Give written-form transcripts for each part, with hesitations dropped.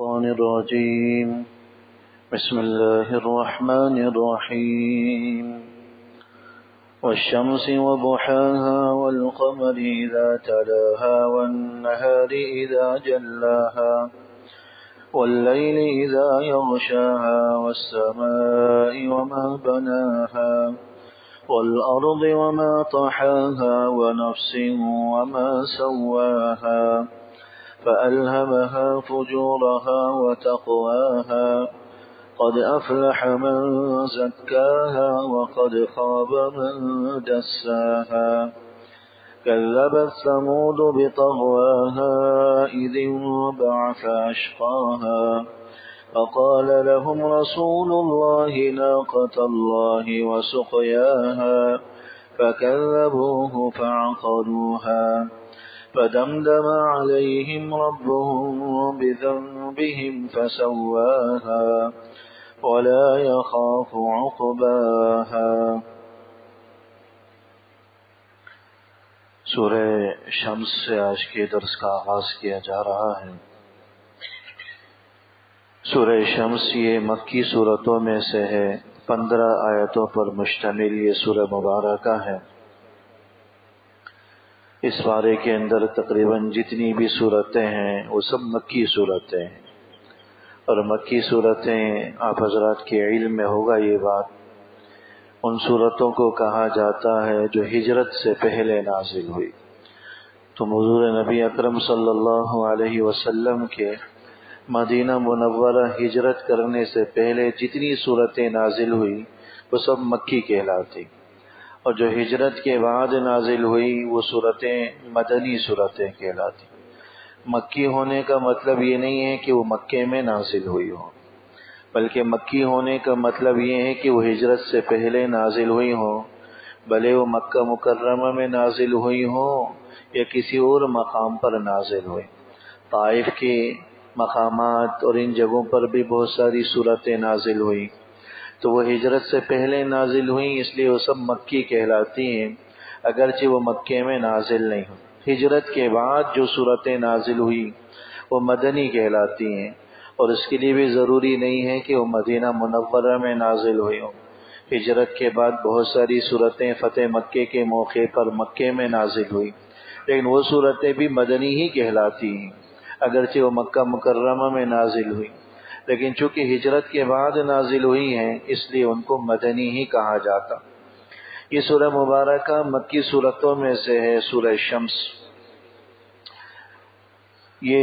الشيطان الرجيم بسم الله الرحمن الرحيم والشمس وضحاها والقمر إذا تلاها والنهار إذا جلاها والليل إذا يغشاها والسماء وما بناها والأرض وما طحاها ونفس وما سواها فألهمها فجورها وتقواها قد أفلح من زكاها وقد خاب من دساها كذبت ثمود بطغواها إذ انبعث أشقاها فقال لهم رسول الله ناقة الله وسقياها فكذبوه فعقروها فدمدم عليهم ربهم بذنبهم فسواها ولا يخاف عقباها۔ سورہ شمس سے آج کے درس کا آغاز کیا جا رہا ہے۔ سورہ شمس یہ مکی صورتوں میں سے ہے، 15 آیتوں پر مشتمل یہ سورہ مبارکہ ہے۔ اس بارے کے اندر تقریباً جتنی بھی صورتیں ہیں وہ سب مکی صورتیں ہیں، اور مکی صورتیں آپ حضرات کے علم میں ہوگا یہ بات، ان صورتوں کو کہا جاتا ہے جو ہجرت سے پہلے نازل ہوئی۔ تو حضور نبی اکرم صلی اللہ علیہ وسلم کے مدینہ منورہ ہجرت کرنے سے پہلے جتنی صورتیں نازل ہوئی وہ سب مکی کہلاتی، اور جو ہجرت کے بعد نازل ہوئی وہ صورتیں مدنی صورتیں کہلاتی۔ مکی ہونے کا مطلب یہ نہیں ہے کہ وہ مکے میں نازل ہوئی ہو، بلکہ مکی ہونے کا مطلب یہ ہے کہ وہ ہجرت سے پہلے نازل ہوئی ہوں، بھلے وہ مکہ مکرمہ میں نازل ہوئی ہوں یا کسی اور مقام پر نازل ہوئی۔ طائف کے مقامات اور ان جگہوں پر بھی بہت ساری صورتیں نازل ہوئی، تو وہ ہجرت سے پہلے نازل ہوئیں، اس لیے وہ سب مکی کہلاتی ہیں، اگرچہ وہ مکے میں نازل نہیں ہوئی۔ ہجرت کے بعد جو صورتیں نازل ہوئی وہ مدنی کہلاتی ہیں، اور اس کے لیے بھی ضروری نہیں ہے کہ وہ مدینہ منورہ میں نازل ہوئی ہوں۔ ہجرت کے بعد بہت ساری صورتیں فتح مکے کے موقع پر مکے میں نازل ہوئی، لیکن وہ صورتیں بھی مدنی ہی کہلاتی ہیں، اگرچہ وہ مکہ مکرمہ میں نازل ہوئی، لیکن چونکہ ہجرت کے بعد نازل ہوئی ہیں اس لیے ان کو مدنی ہی کہا جاتا۔ یہ سورہ مبارکہ مکی صورتوں میں سے ہے، سورہ شمس۔ یہ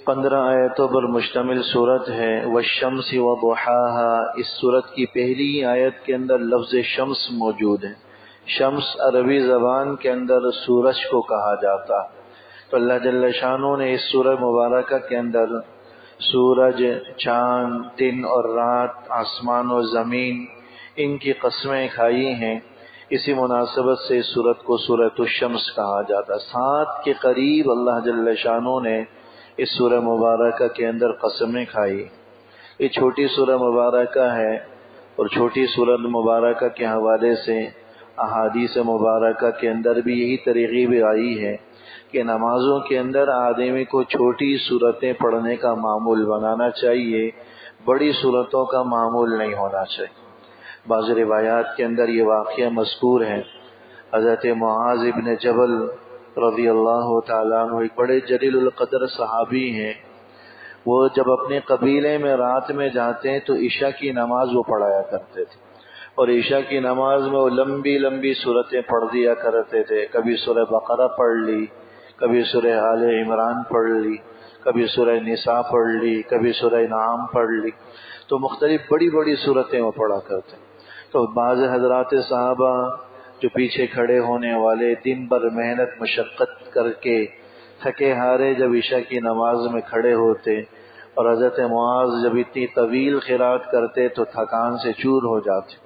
15 آیتوں پر مشتمل صورت ہے۔ والشمس وضحاها، اس صورت کی پہلی آیت کے اندر لفظ شمس موجود ہے۔ شمس عربی زبان کے اندر سورج کو کہا جاتا، تو اللہ جل شانہ نے اس سورہ مبارکہ کے اندر سورج، چاند، دن اور رات، آسمان و زمین، ان کی قسمیں کھائی ہیں۔ اسی مناسبت سے اس سورت کو سورۃ الشمس کہا جاتا۔ 7 کے قریب اللہ جل شانہ نے اس سورہ مبارکہ کے اندر قسمیں کھائی۔ یہ چھوٹی سورہ مبارکہ ہے، اور چھوٹی سورہ مبارکہ کے حوالے سے احادیث مبارکہ کے اندر بھی یہی ترغیب آئی ہے کہ نمازوں کے اندر آدمی کو چھوٹی صورتیں پڑھنے کا معمول بنانا چاہیے، بڑی صورتوں کا معمول نہیں ہونا چاہیے۔ بعض روایات کے اندر یہ واقعہ مذکور ہے، حضرت معاذ ابن جبل رضی اللہ تعالیٰ عنہ ایک بڑے جلیل القدر صحابی ہیں، وہ جب اپنے قبیلے میں رات میں جاتے ہیں تو عشاء کی نماز وہ پڑھایا کرتے تھے، اور عشاء کی نماز میں وہ لمبی لمبی صورتیں پڑھ دیا کرتے تھے۔ کبھی سورہ بقرہ پڑھ لی، کبھی سورہ آل عمران پڑھ لی، کبھی سورہ نساء پڑھ لی، کبھی سورہ انعام پڑھ لی، تو مختلف بڑی بڑی صورتیں وہ پڑھا کرتے۔ تو بعض حضرات صحابہ جو پیچھے کھڑے ہونے والے دن بھر محنت مشقت کر کے تھکے ہارے جب عشاء کی نماز میں کھڑے ہوتے، اور حضرت معاذ جب اتنی طویل قرات کرتے تو تھکان سے چور ہو جاتے،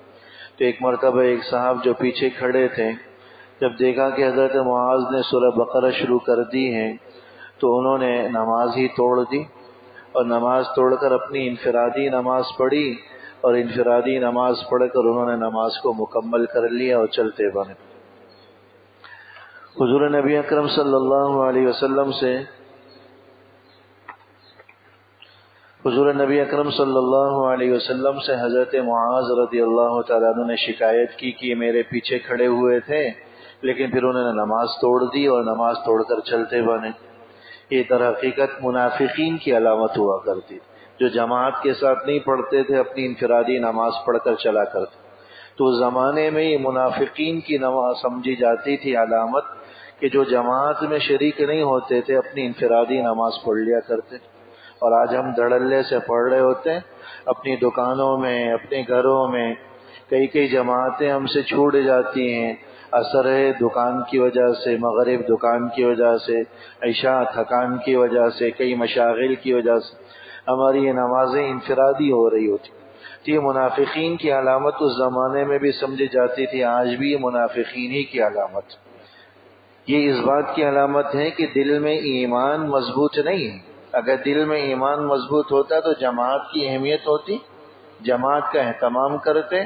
تو ایک مرتبہ ایک صاحب جو پیچھے کھڑے تھے جب دیکھا کہ حضرت معاذ نے سورہ بقرہ شروع کر دی ہے تو انہوں نے نماز ہی توڑ دی، اور نماز توڑ کر اپنی انفرادی نماز پڑھی، اور انفرادی نماز پڑھ کر انہوں نے نماز کو مکمل کر لیا اور چلتے بنے۔ حضور نبی اکرم صلی اللہ علیہ وسلم سے حضور نبی اکرم صلی اللہ علیہ وسلم سے حضرت معاذ رضی اللہ تعالیٰ عنہ نے شکایت کی کہ میرے پیچھے کھڑے ہوئے تھے لیکن پھر انہوں نے نماز توڑ دی اور نماز توڑ کر چلتے بنے۔ یہ در حقیقت منافقین کی علامت ہوا کرتی، جو جماعت کے ساتھ نہیں پڑھتے تھے، اپنی انفرادی نماز پڑھ کر چلا کرتے۔ تو اس زمانے میں یہ منافقین کی نماز سمجھی جاتی تھی علامت، کہ جو جماعت میں شریک نہیں ہوتے تھے اپنی انفرادی نماز پڑھ لیا کرتے۔ اور آج ہم دھڑلے سے پڑھ رہے ہوتے ہیں اپنی دکانوں میں، اپنے گھروں میں، کئی جماعتیں ہم سے چھوٹ جاتی ہیں، عصر دکان کی وجہ سے، مغرب دکان کی وجہ سے، عشاء تھکان کی وجہ سے، کئی مشاغل کی وجہ سے ہماری یہ نمازیں انفرادی ہو رہی ہوتی۔ تو یہ منافقین کی علامت اس زمانے میں بھی سمجھی جاتی تھی، آج بھی یہ منافقین ہی کی علامت۔ یہ اس بات کی علامت ہے کہ دل میں ایمان مضبوط نہیں ہے۔ اگر دل میں ایمان مضبوط ہوتا تو جماعت کی اہمیت ہوتی، جماعت کا اہتمام کرتے۔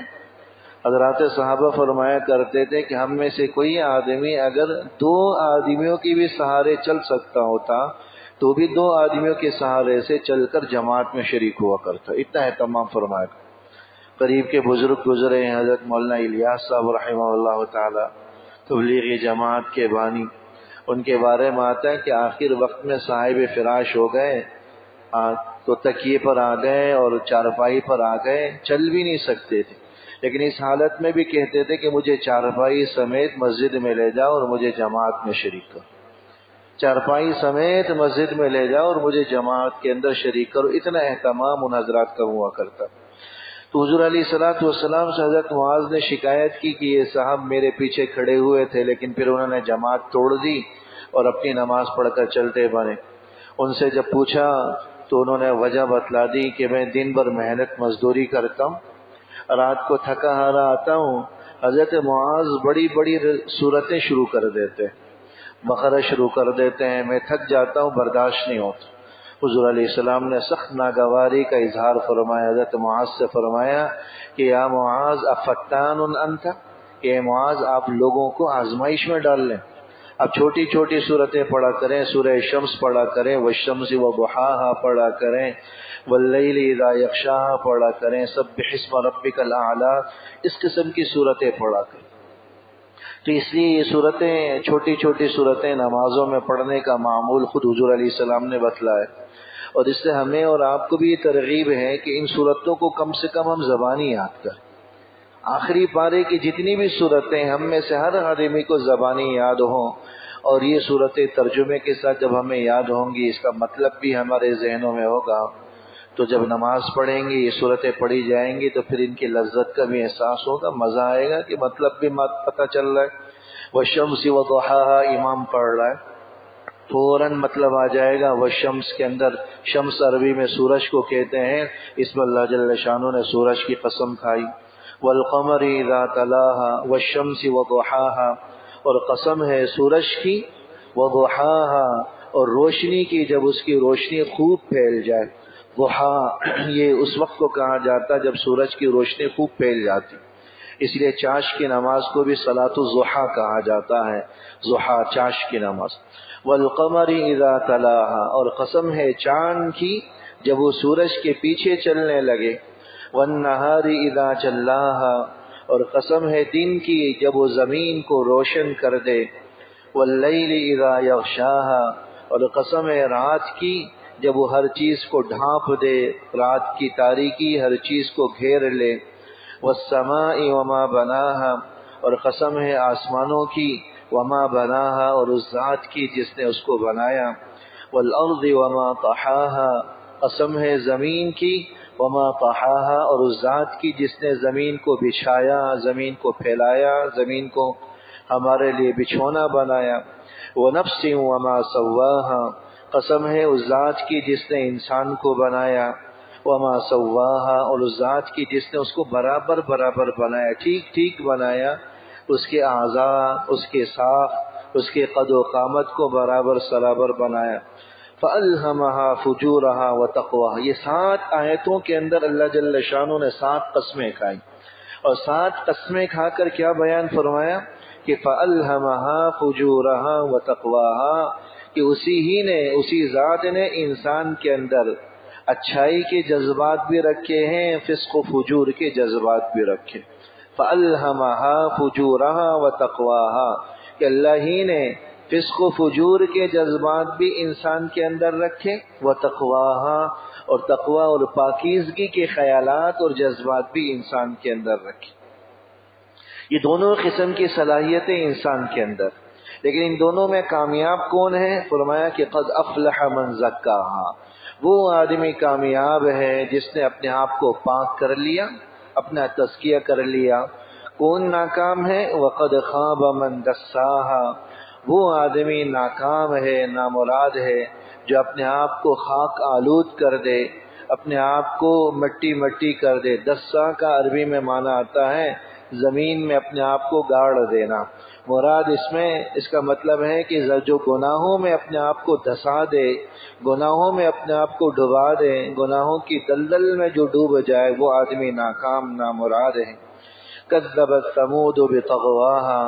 حضرات صحابہ فرمایا کرتے تھے کہ ہم میں سے کوئی آدمی اگر 2 آدمیوں کی بھی سہارے چل سکتا ہوتا تو بھی 2 آدمیوں کے سہارے سے چل کر جماعت میں شریک ہوا کرتا، اتنا اہتمام فرمایا۔ قریب کے بزرگ گزرے ہیں حضرت مولانا الیاس صاحب رحمہ اللہ تعالی، تبلیغی جماعت کے بانی۔ ان کے بارے میں آتا ہے کہ آخر وقت میں صاحب فراش ہو گئے، تو تکیے پر آ گئے اور چارپائی پر آ گئے، چل بھی نہیں سکتے تھے، لیکن اس حالت میں بھی کہتے تھے کہ مجھے چارپائی سمیت مسجد میں لے جاؤ اور مجھے جماعت میں شریک کرو، چارپائی سمیت مسجد میں لے جاؤ اور مجھے جماعت کے اندر شریک کرو، اتنا اہتمام ان حضرات کا ہوا کرتا۔ تو حضور علیہ الصلوۃ والسلام سے حضرت معاذ نے شکایت کی کہ یہ صاحب میرے پیچھے کھڑے ہوئے تھے لیکن پھر انہوں نے جماعت توڑ دی اور اپنی نماز پڑھ کر چلتے بنے۔ ان سے جب پوچھا تو انہوں نے وجہ بتلا دی کہ میں دن بھر محنت مزدوری کرتا ہوں، رات کو تھکا ہارا آتا ہوں۔ حضرت معاذ بڑی صورتیں شروع کر دیتے، بقرہ شروع کر دیتے ہیں، میں تھک جاتا ہوں، برداشت نہیں ہوتا۔ حضور علیہ السلام نے سخت ناگواری کا اظہار فرمایا، حضرت معاذ سے فرمایا کہ یا معاذ افتان انت، کہ معاذ آپ لوگوں کو آزمائش میں ڈال لیں۔ اب چھوٹی چھوٹی صورتیں پڑھا کریں، سورہ شمس پڑھا کریں، والشمس وضحاہا پڑھا کریں، واللیل اذا یغشاہا پڑھا کریں، سبح اسم ربک الاعلی، اس قسم کی صورتیں پڑھا کریں۔ تو اس لیے یہ صورتیں، چھوٹی چھوٹی صورتیں نمازوں میں پڑھنے کا معمول خود حضور علیہ السلام نے بتلایا، اور اس سے ہمیں اور آپ کو بھی یہ ترغیب ہے کہ ان صورتوں کو کم سے کم ہم زبانی یاد کریں۔ آخری پارے کی جتنی بھی صورتیں ہم میں سے ہر آدمی کو زبانی یاد ہوں، اور یہ صورتیں ترجمے کے ساتھ جب ہمیں یاد ہوں گی، اس کا مطلب بھی ہمارے ذہنوں میں ہوگا، تو جب نماز پڑھیں گے یہ صورتیں پڑھی جائیں گی تو پھر ان کی لذت کا بھی احساس ہوگا، مزہ آئے گا کہ مطلب بھی پتہ چل رہا ہے۔ والشمس وضحاہا امام پڑھ رہا ہے، فوراً مطلب آ جائے گا۔ والشمس کے اندر شمس عربی میں سورج کو کہتے ہیں، اس میں اللہ جل شانہ نے سورج کی قسم کھائی۔ والقمر اذا تلاہا والشمس وضحاہا، اور قسم ہے سورج کی، وضحاہا، اور روشنی کی جب اس کی روشنی خوب پھیل جائے۔ ضحا یہ اس وقت کو کہا جاتا جب سورج کی روشنی خوب پھیل جاتی، اس لیے چاش کی نماز کو بھی صلاۃ الضحیٰ کہا جاتا ہے، ضحیٰ چاش کی نماز۔ والقمر اذا تلاہا، اور قسم ہے چاند کی جب وہ سورج کے پیچھے چلنے لگے۔ والنہار اذا جلاہا، اور قسم ہے دن کی جب وہ زمین کو روشن کر دے۔ واللیل اذا یغشاہا، اور قسم ہے رات کی جب وہ ہر چیز کو ڈھانپ دے، رات کی تاریکی ہر چیز کو گھیر لے۔ والسماء وما بناہا، اور قسم ہے آسمانوں کی، وما بناہا، اور اس ذات کی جس نے اس کو بنایا۔ والارض وما طحاہا، قسم ہے زمین کی، وما طحاہا، اور اس ذات کی جس نے زمین کو بچھایا، زمین کو پھیلایا، زمین کو ہمارے لیے بچھونا بنایا۔ ونفس وما سواہا، قسم ہے اس ذات کی جس نے انسان کو بنایا۔ وما سواہا، اور اس ذات کی جس نے اس کو برابر برابر بنایا، ٹھیک ٹھیک بنایا، اس کے اعضاء، اس کے ساخت، اس کے قد و قامت کو برابر سرابر بنایا۔ فَأَلْهَمَهَا فُجُورَهَا وَتَقْوَاهَا، یہ 7 آیتوں کے اندر اللہ جل شانہ نے 7 قسمیں کھائی، اور 7 قسمیں کھا کر کیا بیان فرمایا کہ فَأَلْهَمَهَا فُجُورَهَا وَتَقْوَاهَا، کہ اسی ذات نے انسان کے اندر اچھائی کے جذبات بھی رکھے ہیں، فسق و فجور کے جذبات بھی رکھے۔ فَأَلْهَمَهَا فُجُورَهَا وَتَقْوَاهَا کہ اللہ ہی نے فسق و فجور کے جذبات بھی انسان کے اندر رکھے، وَتَقْوَاهَا اور تقوی اور پاکیزگی کے خیالات اور جذبات بھی انسان کے اندر رکھے۔ یہ دونوں قسم کی صلاحیتیں انسان کے اندر، لیکن ان دونوں میں کامیاب کون ہے؟ فرمایا کہ قد افلح من زکاہا، وہ آدمی کامیاب ہے جس نے اپنے آپ کو پاک کر لیا، اپنا تزکیہ کر لیا۔ کون ناکام ہے؟ وقد خاب من دساہا، وہ آدمی ناکام ہے، نامراد ہے جو اپنے آپ کو خاک آلود کر دے، اپنے آپ کو مٹی مٹی کر دے۔ دسا کا عربی میں معنی آتا ہے زمین میں اپنے آپ کو گاڑ دینا۔ مراد اس کا مطلب ہے کہ جو گناہوں میں اپنے آپ کو دھسا دے، گناہوں میں اپنے آپ کو ڈبا دے، گناہوں کی دلدل میں جو ڈوب جائے، وہ آدمی ناکام نامراد ہے۔ کذبت ثمود بطغواہا،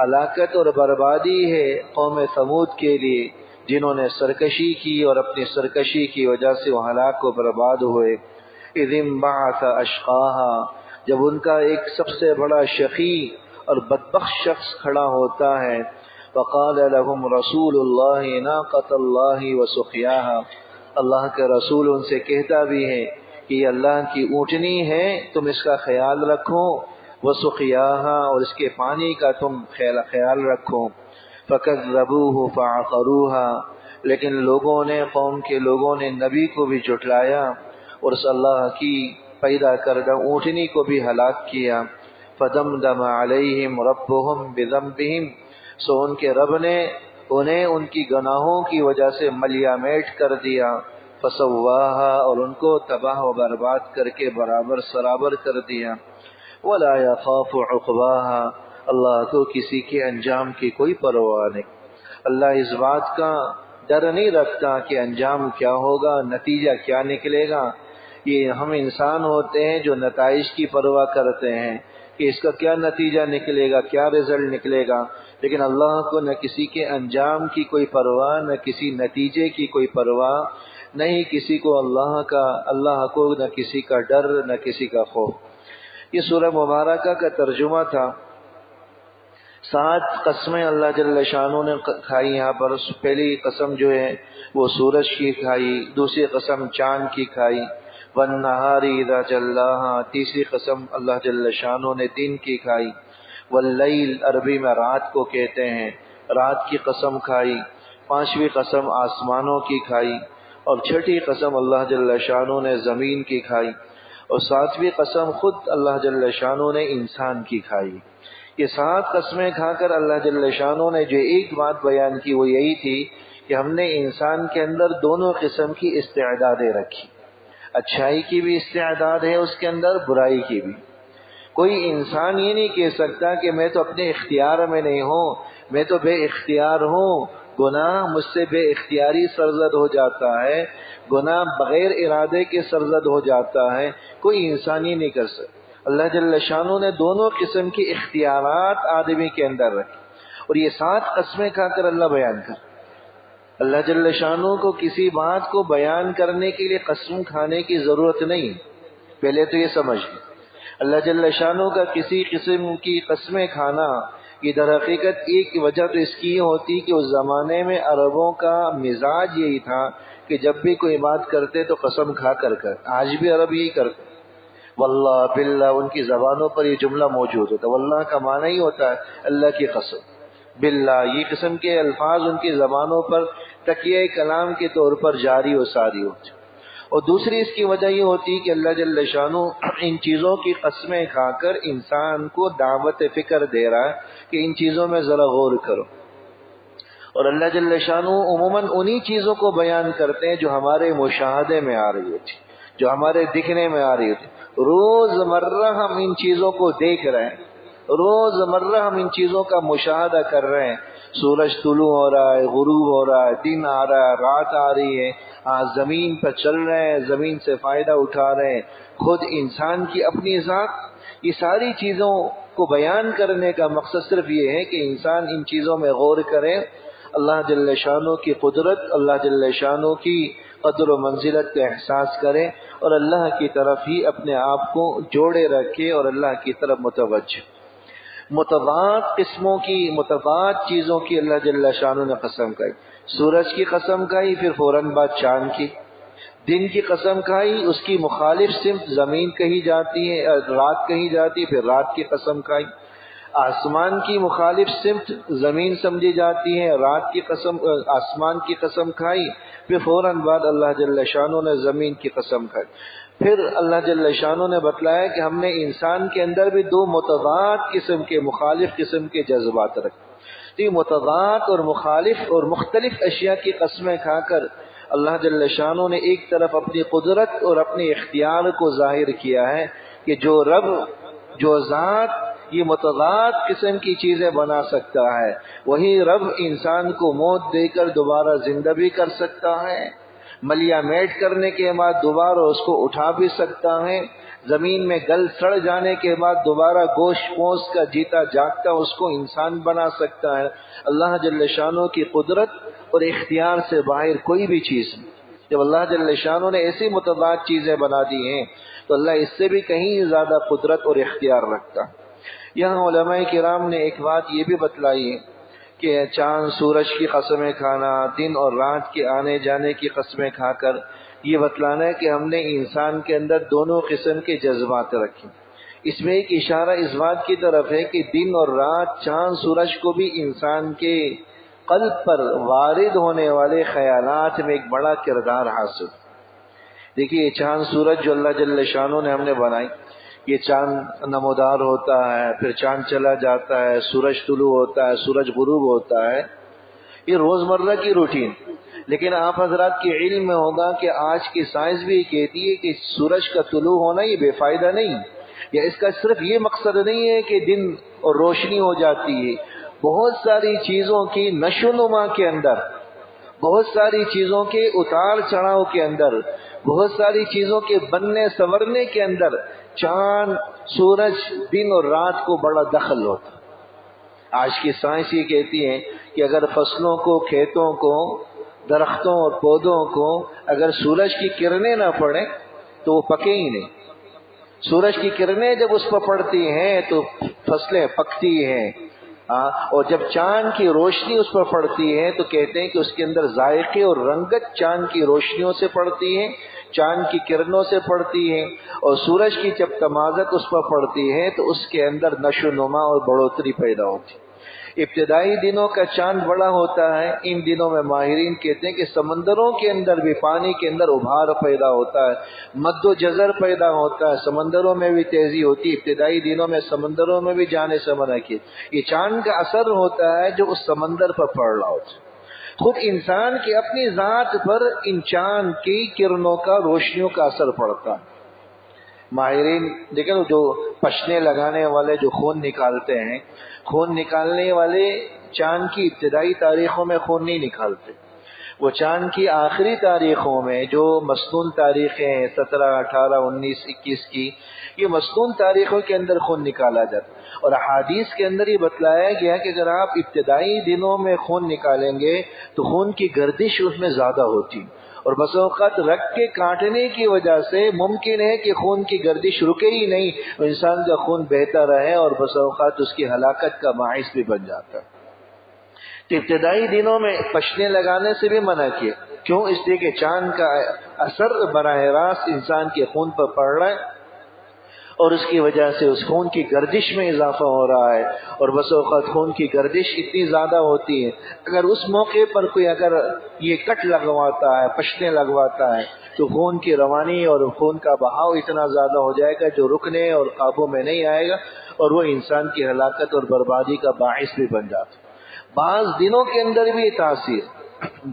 ہلاکت اور بربادی ہے قوم ثمود کے لیے جنہوں نے سرکشی کی اور اپنی سرکشی کی وجہ سے وہ ہلاک و برباد ہوئے۔ اذ انبعث اشقاہا، جب ان کا ایک سب سے بڑا شقی اور بدبخت شخص کھڑا ہوتا ہے، وقال لهم رسول اللہ ناقۃ اللہ وسقیاہا، اللہ کے رسول ان سے کہتا بھی ہے کہ یہ اللہ کی اونٹنی ہے، تم اس کا خیال رکھو، وسقیاہا اور اس کے پانی کا تم خیال رکھو۔ فکذبوہ فعقروہا، لیکن قوم کے لوگوں نے نبی کو بھی جھٹلایا اور اس اللہ کی پیدا کردہ اونٹنی کو بھی ہلاک کیا۔ فدمدم علیہم ربہم بذنبہم، سو ان کے رب نے انہیں ان کی گناہوں کی وجہ سے ملیا میٹ کر دیا۔ فسواہا اور ان کو تباہ و برباد کر کے برابر سرابر کر دیا۔ ولا یخاف عقباہا، اللہ کو کسی کے انجام کی کوئی پرواہ نہیں، اللہ اس بات کا ڈر نہیں رکھتا کہ انجام کیا ہوگا، نتیجہ کیا نکلے گا۔ یہ ہم انسان ہوتے ہیں جو نتائج کی پرواہ کرتے ہیں کہ اس کا کیا نتیجہ نکلے گا، کیا رزلٹ نکلے گا، لیکن اللہ کو نہ کسی کے انجام کی کوئی پرواہ، نہ کسی نتیجے کی کوئی پرواہ نہیں، کسی کو اللہ کو نہ کسی کا ڈر نہ کسی کا خوف۔ یہ سورہ مبارکہ کا ترجمہ تھا۔ 7 قسمیں اللہ جل شانہ نے کھائی یہاں پر۔ پہلی قسم جو ہے وہ سورج کی کھائی، دوسری قسم چاند کی کھائی، والنہار اذا جلاہا، تیسری قسم اللہ جل شانہ نے دن کی کھائی، واللیل عربی میں رات کو کہتے ہیں، رات کی قسم کھائی، پانچویں قسم آسمانوں کی کھائی، اور چھٹی قسم اللہ جل شانہ نے زمین کی کھائی، اور ساتویں قسم خود اللہ جل شانہ نے انسان کی کھائی۔ یہ 7 قسمیں کھا کر اللہ جل شانہ نے جو ایک بات بیان کی وہ یہی تھی کہ ہم نے انسان کے اندر دونوں قسم کی استعدادیں رکھی، اچھائی کی بھی استعداد ہے اس کے اندر، برائی کی بھی۔ کوئی انسان یہ نہیں کہہ سکتا کہ میں تو اپنے اختیار میں نہیں ہوں، میں تو بے اختیار ہوں، گناہ مجھ سے بے اختیاری سرزد ہو جاتا ہے، گناہ بغیر ارادے کے سرزد ہو جاتا ہے، کوئی انسان یہ نہیں کر سکتا۔ اللہ جل شانہ نے دونوں قسم کی اختیارات آدمی کے اندر رکھی، اور یہ 7 قسمیں کھا کر اللہ بیان کر۔ اللہ جل شانہ کو کسی بات کو بیان کرنے کے لیے قسم کھانے کی ضرورت نہیں، پہلے تو یہ سمجھ لیں۔ اللہ جل شانہ کا کسی قسم کی قسمیں کھانا یہ در حقیقت ایک وجہ تو اس کی ہوتی کہ اس زمانے میں عربوں کا مزاج یہی تھا کہ جب بھی کوئی بات کرتے تو قسم کھا کر آج بھی عرب یہی کرتے، واللہ باللہ، ان کی زبانوں پر یہ جملہ موجود ہوتا ہے۔ واللہ کا معنی ہی ہوتا ہے اللہ کی قسم، باللہ یہ قسم کے الفاظ ان کی زبانوں پر تکیہ کلام کے طور پر جاری و ساری ہوتے۔ اور دوسری اس کی وجہ یہ ہوتی کہ اللہ جل شانہ ان چیزوں کی قسمیں کھا کر انسان کو دعوت فکر دے رہا ہے کہ ان چیزوں میں ذرا غور کرو۔ اور اللہ جل شانہ عموماً انہی چیزوں کو بیان کرتے ہیں جو ہمارے مشاہدے میں آ رہی ہوتی، جو ہمارے دکھنے میں آ رہی ہوتی۔ روز مرہ ہم ان چیزوں کو دیکھ رہے ہیں، روز مرہ ہم ان چیزوں کا مشاہدہ کر رہے ہیں، سورج طلوع ہو رہا ہے، غروب ہو رہا ہے، دن آ رہا ہے، رات آ رہی ہے، زمین پر چل رہے ہیں، زمین سے فائدہ اٹھا رہے ہیں، خود انسان کی اپنی ذات۔ یہ ساری چیزوں کو بیان کرنے کا مقصد صرف یہ ہے کہ انسان ان چیزوں میں غور کرے، اللہ جل شانہ کی قدرت، اللہ جل شانہ کی قدر و منزلت کا احساس کرے اور اللہ کی طرف ہی اپنے آپ کو جوڑے رکھے اور اللہ کی طرف متوجہ۔ متضاد قسموں کی، متضاد چیزوں کی اللہ جل شانہ نے قسم کھائی۔ سورج کی قسم کھائی، پھر فوراً بعد چاند کی۔ دن کی قسم کھائی، اس کی مخالف سمت زمین کہی جاتی ہے، رات کہی جاتی ہے، پھر رات کی قسم کھائی۔ آسمان کی مخالف سمت زمین سمجھی جاتی ہے، رات کی قسم آسمان کی قسم کھائی، پھر فوراً بعد اللہ جل شانہ نے زمین کی قسم کھائی۔ پھر اللہ جل شانہ نے بتلایا کہ ہم نے انسان کے اندر بھی دو متضاد قسم کے، مخالف قسم کے جذبات رکھے۔ تو یہ متضاد اور مخالف اور مختلف اشیاء کی قسمیں کھا کر اللہ جل شانہ نے ایک طرف اپنی قدرت اور اپنے اختیار کو ظاہر کیا ہے کہ جو رب، جو ذات یہ متضاد قسم کی چیزیں بنا سکتا ہے، وہی رب انسان کو موت دے کر دوبارہ زندہ بھی کر سکتا ہے، ملیا میٹ کرنے کے بعد دوبارہ اس کو اٹھا بھی سکتا ہے، زمین میں گل سڑ جانے کے بعد دوبارہ گوشت پوست کا جیتا جاگتا اس کو انسان بنا سکتا ہے۔ اللہ جل شانہ کی قدرت اور اختیار سے باہر کوئی بھی چیز نہیں۔ جب اللہ جل شانہ نے ایسی متضاد چیزیں بنا دی ہیں تو اللہ اس سے بھی کہیں زیادہ قدرت اور اختیار رکھتا ہے۔ یہاں علماء کرام نے ایک بات یہ بھی بتلائی ہے کہ چاند سورج کی قسمیں کھانا، دن اور رات کے آنے جانے کی قسمیں کھا کر یہ بتلانا ہے کہ ہم نے انسان کے اندر دونوں قسم کے جذبات رکھے۔ اس میں ایک اشارہ اس بات کی طرف ہے کہ دن اور رات، چاند سورج کو بھی انسان کے قلب پر وارد ہونے والے خیالات میں ایک بڑا کردار حاصل۔ دیکھیے چاند سورج جو اللہ جل شانہ نے ہم نے بنائی، یہ چاند نمودار ہوتا ہے، پھر چاند چلا جاتا ہے، سورج طلوع ہوتا ہے، سورج غروب ہوتا ہے، یہ روزمرہ کی روٹین۔ لیکن آپ حضرات کے علم میں ہوگا کہ آج کی سائنس بھی کہتی ہے کہ سورج کا طلوع ہونا یہ بے فائدہ نہیں، یا اس کا صرف یہ مقصد نہیں ہے کہ دن اور روشنی ہو جاتی ہے، بہت ساری چیزوں کی نشو و نما کے اندر، بہت ساری چیزوں کے اتار چڑھاؤ کے اندر، بہت ساری چیزوں کے بننے سنورنے کے اندر چاند، سورج، دن اور رات کو بڑا دخل ہوتا۔ آج کی سائنس یہ کہتی ہے کہ اگر فصلوں کو، کھیتوں کو، درختوں اور پودوں کو اگر سورج کی کرنیں نہ پڑیں تو وہ پکے ہی نہیں۔ سورج کی کرنیں جب اس پر پڑتی ہیں تو فصلیں پکتی ہیں، اور جب چاند کی روشنی اس پر پڑتی ہے تو کہتے ہیں کہ اس کے اندر ذائقے اور رنگت چاند کی روشنیوں سے پڑتی ہے، چاند کی کرنوں سے پڑتی ہے، اور سورج کی جب تمازت اس پر پڑتی ہے تو اس کے اندر نشو و نما اور بڑھوتری پیدا ہوتی ہے۔ ابتدائی دنوں کا چاند بڑا ہوتا ہے، ان دنوں میں ماہرین کہتے ہیں کہ سمندروں کے اندر بھی، پانی کے اندر ابھار پیدا ہوتا ہے، مد و جزر پیدا ہوتا ہے، سمندروں میں بھی تیزی ہوتی ہے۔ ابتدائی دنوں میں سمندروں میں بھی جانے سے منع کیا۔ یہ چاند کا اثر ہوتا ہے جو اس سمندر پر پڑ رہا ہوتا ہے۔ خود انسان کی اپنی ذات پر ان چاند کی کرنوں کا، روشنیوں کا اثر پڑتا ہے۔ ماہرین دیکھیں جو پشنے لگانے والے جو خون نکالتے ہیں، خون نکالنے والے چاند کی ابتدائی تاریخوں میں خون نہیں نکالتے، وہ چاند کی آخری تاریخوں میں جو مسنون تاریخیں ہیں 17، 18، 19، 21 کی، یہ مسنون تاریخوں کے اندر خون نکالا جاتا ہے۔ اور احادیث کے اندر یہ بتلایا گیا کہ اگر آپ ابتدائی دنوں میں خون نکالیں گے تو خون کی گردش اس میں زیادہ ہوتی، اور بس اوقات رگ کے کاٹنے کی وجہ سے ممکن ہے کہ خون کی گردش رکے ہی نہیں، انسان کا خون بہتا رہے اور بس اوقات اس کی ہلاکت کا باعث بھی بن جاتا ہے۔ تو ابتدائی دنوں میں پشنے لگانے سے بھی منع کیا، کیوں؟ اس لیے کہ چاند کا اثر براہ راست انسان کے خون پر پڑ رہا ہے اور اس کی وجہ سے اس خون کی گردش میں اضافہ ہو رہا ہے، اور بس اوقات خون کی گردش اتنی زیادہ ہوتی ہے، اگر اس موقع پر کوئی اگر یہ کٹ لگواتا ہے، پشنے لگواتا ہے، تو خون کی روانی اور خون کا بہاؤ اتنا زیادہ ہو جائے گا جو رکنے اور قابو میں نہیں آئے گا، اور وہ انسان کی ہلاکت اور بربادی کا باعث بھی بن جاتا ہے۔ بعض دنوں کے اندر بھی یہ تاثیر،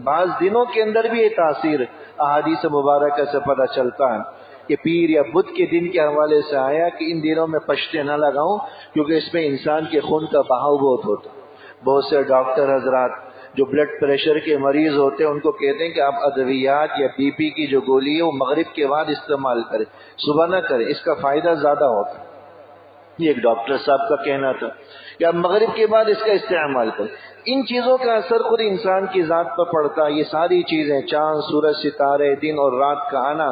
بعض دنوں کے اندر بھی یہ تاثیر احادیث مبارکہ سے پتہ چلتا ہے کہ پیر یا بدھ کے دن کے حوالے سے آیا کہ ان دنوں میں پشتے نہ لگاؤں کیونکہ اس میں انسان کے خون کا بہاؤ بہت ہوتا۔ بہت سے ڈاکٹر حضرات جو بلڈ پریشر کے مریض ہوتے ہیں ان کو کہتے ہیں کہ آپ ادویات یا بی پی کی جو گولی ہے وہ مغرب کے بعد استعمال کریں، صبح نہ کریں، اس کا فائدہ زیادہ ہوتا ہے۔ یہ ایک ڈاکٹر صاحب کا کہنا تھا کہ اب مغرب کے بعد اس کا استعمال کر. ان چیزوں کا اثر خود انسان کی ذات پر پڑتا ہے. یہ ساری چیزیں، چاند، سورج، ستارے، دن اور رات کا آنا،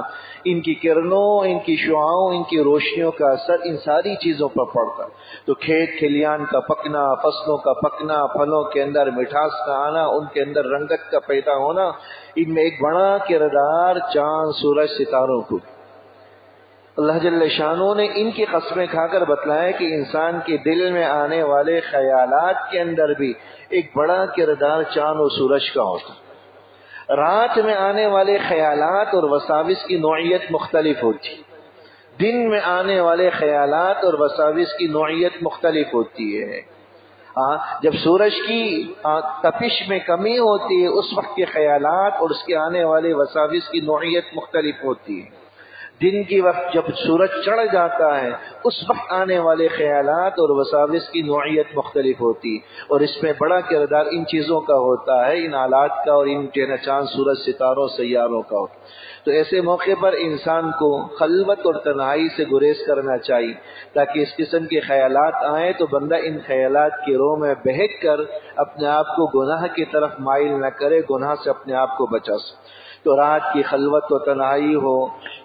ان کی کرنوں، ان کی شعاؤں، ان کی روشنیوں کا اثر ان ساری چیزوں پر پڑتا ہے. تو کھیت کھلیان کا پکنا، فصلوں کا پکنا، پھلوں کے اندر مٹھاس کا آنا، ان کے اندر رنگت کا پیدا ہونا، ان میں ایک بڑا کردار چاند، سورج، ستاروں کو. اللہ جل شانہ نے ان کی قسمیں کھا کر بتلایا کہ انسان کے دل میں آنے والے خیالات کے اندر بھی ایک بڑا کردار چاند اور سورج کا ہوتا ہے. رات میں آنے والے خیالات اور وساوس کی نوعیت مختلف ہوتی ہے. دن میں آنے والے خیالات اور وساوس کی نوعیت مختلف ہوتی ہے. جب سورج کی تپش میں کمی ہوتی ہے اس وقت کے خیالات اور اس کے آنے والے وساوس کی نوعیت مختلف ہوتی ہے. دن کی وقت جب سورج چڑھ جاتا ہے اس وقت آنے والے خیالات اور وساوس کی نوعیت مختلف ہوتی، اور اس میں بڑا کردار ان چیزوں کا ہوتا ہے، ان آلات کا اور ان چاند، سورج، ستاروں، سیاروں کا ہوتا. تو ایسے موقع پر انسان کو خلوت اور تنہائی سے گریز کرنا چاہیے تاکہ اس قسم کے خیالات آئیں تو بندہ ان خیالات کی روح میں بہک کر اپنے آپ کو گناہ کی طرف مائل نہ کرے، گناہ سے اپنے آپ کو بچا سکے. تو رات کی خلوت و تنہائی ہو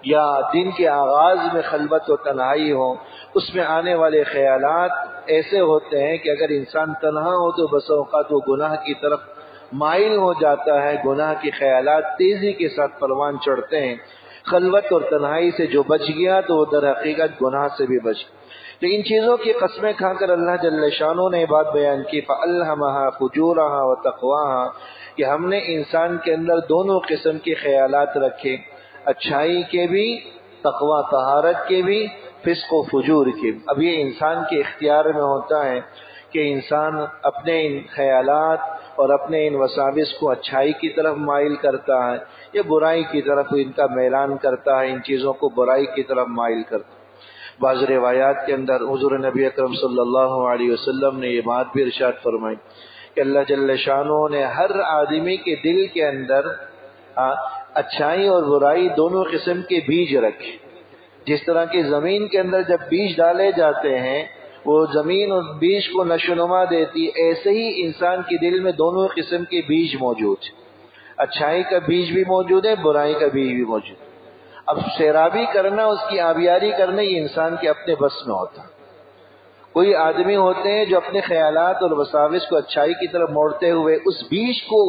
یا دن کے آغاز میں خلوت و تنہائی ہو، اس میں آنے والے خیالات ایسے ہوتے ہیں کہ اگر انسان تنہا ہو تو بس اوقات وہ گناہ کی طرف مائل ہو جاتا ہے، گناہ کے خیالات تیزی کے ساتھ پروان چڑھتے ہیں. خلوت اور تنہائی سے جو بچ گیا تو وہ در حقیقت گناہ سے بھی بچ گیا. تو ان چیزوں کی قسمیں کھا کر اللہ جل شانہ نے بات بیان کی، فَأَلْهَمَهَا فُجُورَهَا وَتَقْوَاهَا، کہ ہم نے انسان کے اندر دونوں قسم کے خیالات رکھے، اچھائی کے بھی، تقوی طہارت کے بھی، فسق و فجور کے بھی. اب یہ انسان کے اختیار میں ہوتا ہے کہ انسان اپنے ان خیالات اور اپنے ان وساوس کو اچھائی کی طرف مائل کرتا ہے یا برائی کی طرف ان کا میلان کرتا ہے، ان چیزوں کو برائی کی طرف مائل کرتا ہے. بعض روایات کے اندر حضور نبی اکرم صلی اللہ علیہ وسلم نے یہ بات بھی ارشاد فرمائی کہ اللہ جل شانہ نے ہر آدمی کے دل کے اندر اچھائی اور برائی دونوں قسم کے بیج رکھے. جس طرح کی زمین کے اندر جب بیج ڈالے جاتے ہیں وہ زمین اور بیج کو نشوونما دیتی، ایسے ہی انسان کے دل میں دونوں قسم کے بیج موجود ہیں. اچھائی کا بیج بھی موجود ہے، برائی کا بیج بھی موجود ہے. اب سیرابی کرنا، اس کی آبیاری کرنا، یہ انسان کے اپنے بس میں ہوتا ہے. کوئی آدمی ہوتے ہیں جو اپنے خیالات اور وساوس کو اچھائی کی طرف موڑتے ہوئے اس بیج کو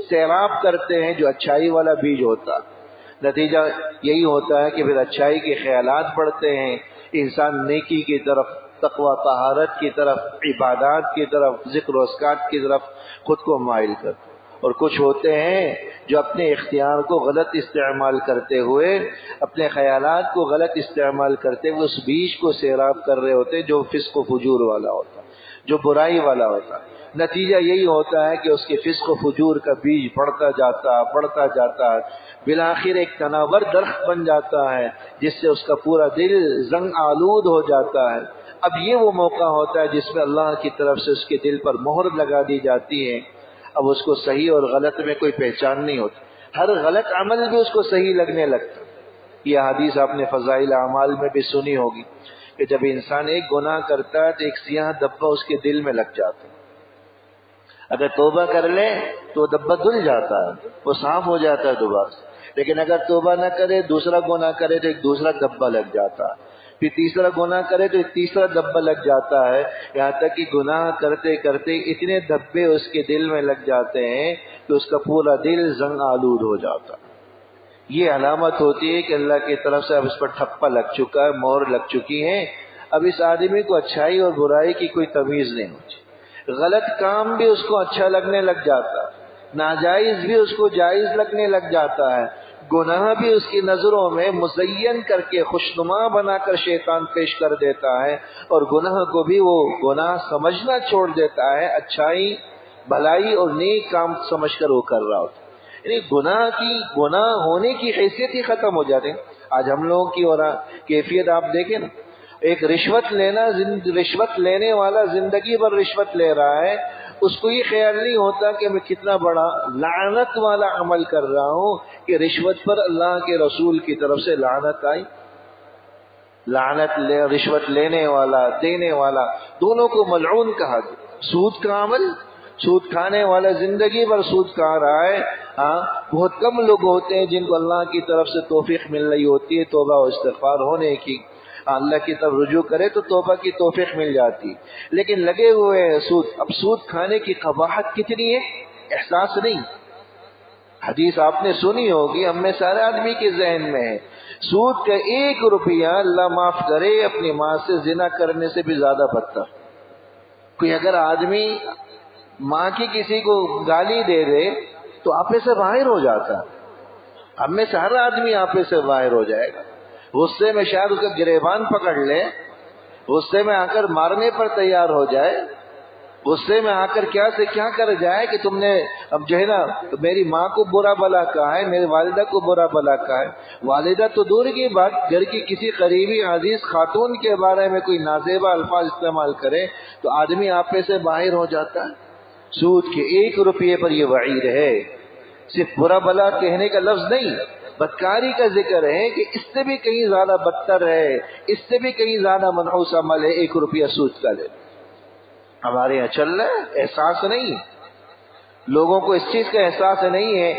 سیراب کرتے ہیں جو اچھائی والا بیج ہوتا. نتیجہ یہی ہوتا ہے کہ پھر اچھائی کے خیالات بڑھتے ہیں، انسان نیکی کی طرف، تقوی طہارت کی طرف، عبادات کی طرف، ذکر و اذکار کی طرف خود کو مائل کرتے. اور کچھ ہوتے ہیں جو اپنے اختیار کو غلط استعمال کرتے ہوئے، اپنے خیالات کو غلط استعمال کرتے ہوئے اس بیج کو سیراب کر رہے ہوتے جو فسق و فجور والا ہوتا، جو برائی والا ہوتا. نتیجہ یہی ہوتا ہے کہ اس کے فسق و فجور کا بیج بڑھتا جاتا ہے، بالآخر ایک تناور درخت بن جاتا ہے جس سے اس کا پورا دل زنگ آلود ہو جاتا ہے. اب یہ وہ موقع ہوتا ہے جس میں اللہ کی طرف سے اس کے دل پر مہر لگا دی جاتی ہے. اب اس کو صحیح اور غلط میں کوئی پہچان نہیں ہوتی، ہر غلط عمل بھی اس کو صحیح لگنے لگتا. یہ حدیث آپ نے فضائل اعمال میں بھی سنی ہوگی کہ جب انسان ایک گناہ کرتا ہے تو ایک سیاہ دبا اس کے دل میں لگ جاتا ہے. اگر توبہ کر لے تو دبا دھل جاتا ہے، وہ صاف ہو جاتا ہے دوبارہ. لیکن اگر توبہ نہ کرے، دوسرا گناہ کرے تو ایک دوسرا دبا لگ جاتا ہے، پھر تیسرا گناہ کرے تو ایک تیسرا دبا لگ جاتا ہے، یہاں تک کہ گناہ کرتے کرتے اتنے دبے اس کے دل میں لگ جاتے ہیں کہ اس کا پورا دل زنگ آلود ہو جاتا. یہ علامت ہوتی ہے کہ اللہ کی طرف سے اب اس پر ٹھپا لگ چکا ہے، مہر لگ چکی ہے. اب اس آدمی کو اچھائی اور برائی کی کوئی تمیز نہیں ہوتی. غلط کام بھی اس کو اچھا لگنے لگ جاتا ہے، ناجائز بھی اس کو جائز لگنے لگ جاتا ہے، گناہ بھی اس کی نظروں میں مزین کر کے خوشنما بنا کر شیطان پیش کر دیتا ہے، اور گناہ کو بھی وہ گناہ سمجھنا چھوڑ دیتا ہے، اچھائی، بھلائی اور نیک کام سمجھ کر وہ کر رہا ہوتا. یعنی گناہ ہونے کی حیثیت ہی ختم ہو جاتی. آج ہم لوگوں کی اور کیفیت آپ دیکھیں نا، ایک رشوت لینے والا زندگی بھر رشوت لے رہا ہے، اس کو یہ خیال نہیں ہوتا کہ میں کتنا بڑا لعنت والا عمل کر رہا ہوں کہ رشوت پر اللہ کے رسول کی طرف سے لعنت آئی. لعنت رشوت لینے والا دینے والا دونوں کو ملعون کہا گیا۔ سود کا عمل، سود کھانے والا زندگی بھر سود کھا رہا ہے، بہت کم لوگ ہوتے ہیں جن کو اللہ کی طرف سے توفیق مل رہی ہوتی ہے توبہ و استغفار ہونے کی، اللہ کی طرف رجوع کرے تو توبہ کی توفیق مل جاتی، لیکن لگے ہوئے ہیں سود۔ اب سود کھانے کی قباحت کتنی ہے، احساس نہیں۔ حدیث آپ نے سنی ہوگی، ہم میں سارے آدمی کے ذہن میں ہے، سود کا 1 روپیہ اللہ معاف کرے اپنی ماں سے زنا کرنے سے بھی زیادہ بدتر۔ کوئی اگر آدمی ماں کی کسی کو گالی دے دے تو آپے سے باہر ہو جاتا ہے، ہم میں سے ہر آدمی آپے سے باہر ہو جائے گا، غصے میں شاید اس کا گریبان پکڑ لے، غصے میں آ کر مارنے پر تیار ہو جائے، غصے میں آ کر کیا سے کیا کر جائے کہ تم نے اب جو ہے نا میری ماں کو برا بلا کہا ہے، میری والدہ کو برا بلا کہا ہے۔ والدہ تو دور کی بات، گھر کی کسی قریبی عزیز خاتون کے بارے میں کوئی نازیبا الفاظ استعمال کرے تو آدمی آپے سے باہر ہو جاتا ہے۔ سود کے 1 روپیے پر یہ وعید ہے، صرف برا بلا کہنے کا لفظ نہیں، بدکاری کا ذکر ہے کہ اس سے بھی کہیں زیادہ بدتر ہے، اس سے بھی کہیں زیادہ منحوس عمل ہے 1 روپیہ سود کا لے۔ ہمارے یہاں چل رہا ہے، احساس نہیں، لوگوں کو اس چیز کا احساس نہیں ہے۔